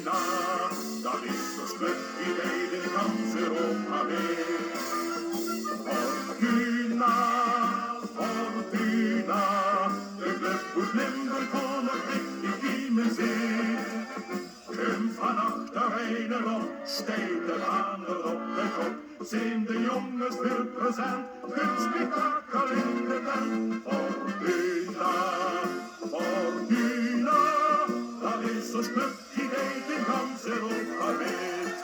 Fortuna, dat is zo'n stuk idee, dit gans Europa mee. Fortuna, Fortuna, de club moet Limburg voor nog richtig in zee. Hem van achterijden op, steekt de vader op de kop. Zijn de jongens veel present, hun spektakel in de tent. Fortuna, Fortuna, dat is zo'n stuk idee, die gans Europa weet.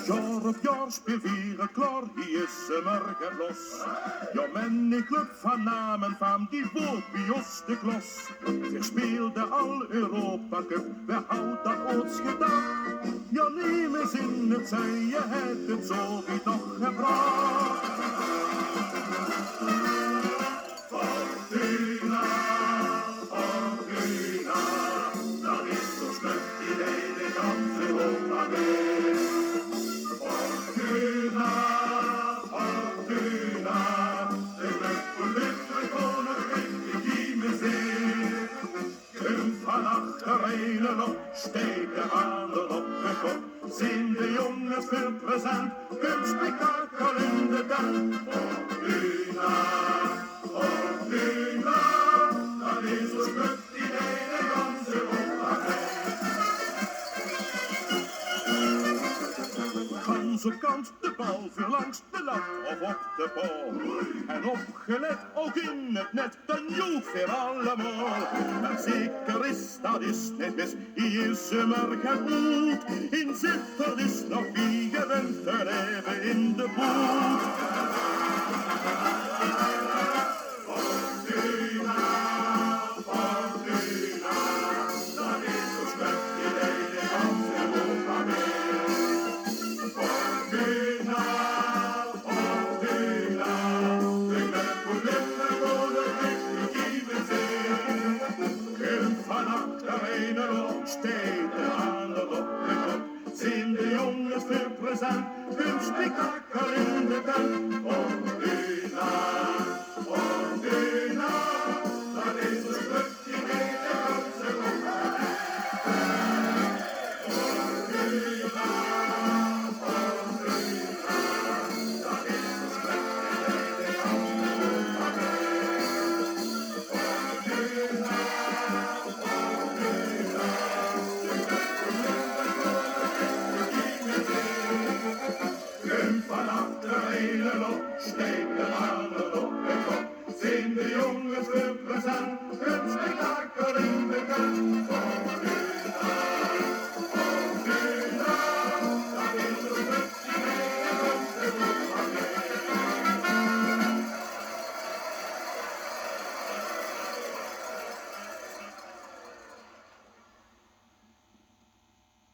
Jaar op jaar speelt hier het klaar, die is morgen los. Ja, men die club van naam en faam, die woont bij ons de klos. We speelden al Europa Cup, we houden dat ooit gedaan. Ja, neem eens in het zij, je hebt het zo wie toch gebracht. Fortuna, Fortuna, dat is zo'n stuk idee, de gans Europa mee. Fortuna, Fortuna, de club voor Limburg voor nog richtig in zee. Kun van achterijden op, steekt de vader op de kop. Zijn de jongens veel present, kun spektakel in de tent. Fortuna, Fortuna, dat is zo'n stuk idee, de gans Europa Gans op kant, de bal veel langs de lat of op de bal. En opgelet ook in het net, dan joeg weer allemaal. En zeker is, dat is net mis, hier is ze maar geboet. In Zitter is nog wie gewend te leven in de boet. Fortuna, Fortuna, dat is zo'n stuk idee, de gans Europa mee. Fortuna, Fortuna, de club moet Limburg voor nog richtig in zee. Kun van achterijden op, steekt de vader op de kop. Zijn de jongens veel present, hun spektakel in de tent. Fortuna, Fortuna, dat is een stuk idee, de gans Europa mee. Fortuna, Fortuna, dat is een stuk idee, de gans Europa mee. Fortuna, Fortuna, de club voor Limburg voor nog richtig in zee. Kun van achterijden op, steekt de vader